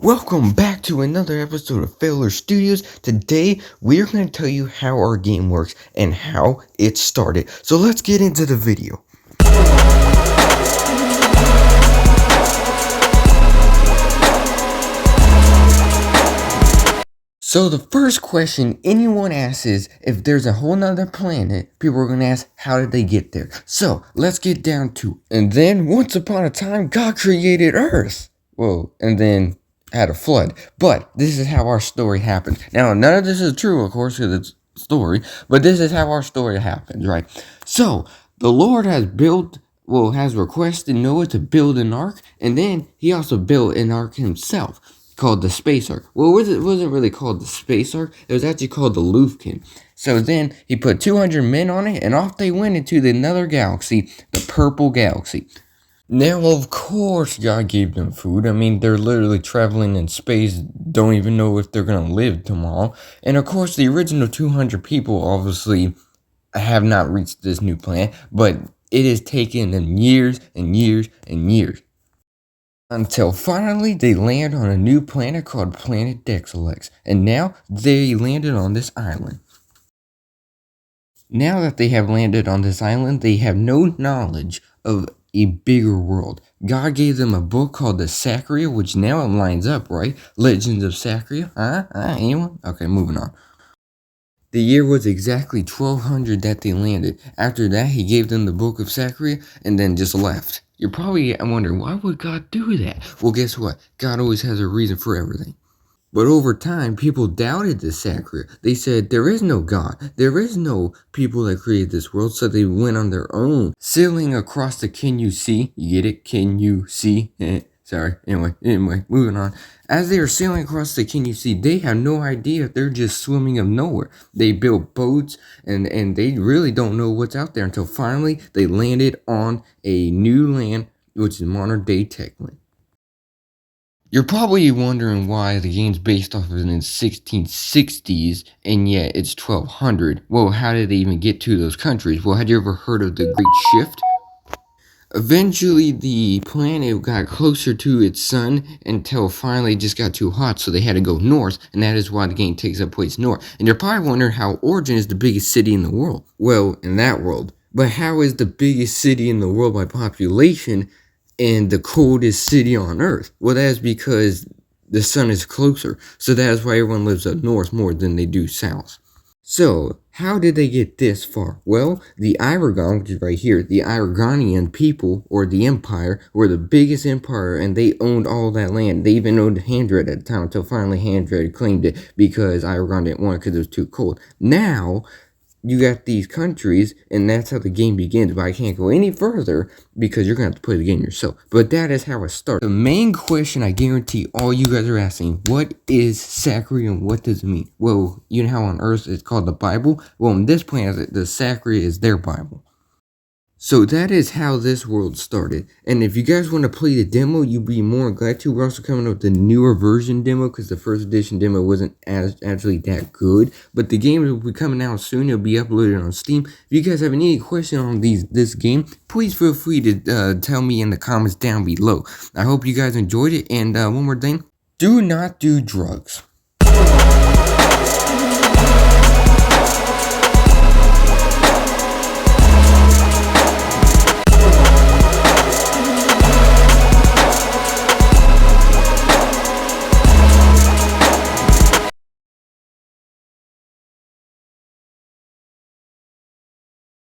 Welcome back to another episode of Feller Studios. Today, we're going to tell you how our game works and how it started. So let's get into the video. So the first question anyone asks is, if there's a whole nother planet, people are going to ask, how did they get there? So let's get down to it. And then, once upon a time, God created Earth. Whoa, and then had a flood. But this is how our story happened. Now, none of this is true, of course, because it's a story. But this is how our story happens, right? So, the Lord has requested Noah to build an ark. And then he also built an ark himself, called the Space Ark. Well, it wasn't really called the Space Ark. It was actually called the Lufkin. So then he put 200 men on it, and off they went into another galaxy, the Purple Galaxy. Now, of course, God gave them food. I mean, they're literally traveling in space, don't even know if they're going to live tomorrow. And of course, the original 200 people obviously have not reached this new planet, but it has taken them years and years and years. Until finally they land on a new planet called Planet Dexalex. And now they landed on this island. Now that they have landed on this island, they have no knowledge of a bigger world. God gave them a book called the Saqria, which now it lines up, right? Legends of Saqria. Anyone? Okay, moving on. The year was exactly 1200 that they landed. After that, he gave them the book of Saqria and then just left. You're probably wondering, why would God do that? Well, guess what? God always has a reason for everything. But over time, people doubted the Saqria. They said, there is no God. There is no people that created this world, so they went on their own. Sailing across the Can You See? You get it? Can you see? Sorry. Anyway, moving on. As they are sailing across the Can You See, they have no idea. They're just swimming of nowhere. They built boats, and they really don't know what's out there until finally they landed on a new land, which is modern day Techland. You're probably wondering why the game's based off of the 1660s, and yet it's 1200. Well, how did they even get to those countries? Well, had you ever heard of the Great Shift? Eventually, the planet got closer to its sun until finally it just got too hot, so they had to go north, and that is why the game takes up place north. And you're probably wondering how Origin is the biggest city in the world. Well, in that world. But how is the biggest city in the world by population and the coldest city on Earth? Well, that is because the sun is closer, so that is why everyone lives up north more than they do south. So, how did they get this far? Well, the Aragon, which is right here, the Aragonian people, or the Empire, were the biggest empire, and they owned all that land. They even owned Handred at the time, until finally Handred claimed it, because Aragon didn't want it because it was too cold. Now, you got these countries, and that's how the game begins. But I can't go any further because you're going to have to play the game yourself. But that is how it starts. The main question I guarantee all you guys are asking, what is Saqria and what does it mean? Well, you know how on Earth it's called the Bible? Well, on this planet, the Saqria is their Bible. So that is how this world started. And if you guys want to play the demo, you'd be more than glad to. We're also coming up with the newer version demo because the first edition demo wasn't actually that good. But the game will be coming out soon. It'll be uploaded on Steam. If you guys have any question on this game, please feel free to tell me in the comments down below. I hope you guys enjoyed it. And one more thing, do not do drugs.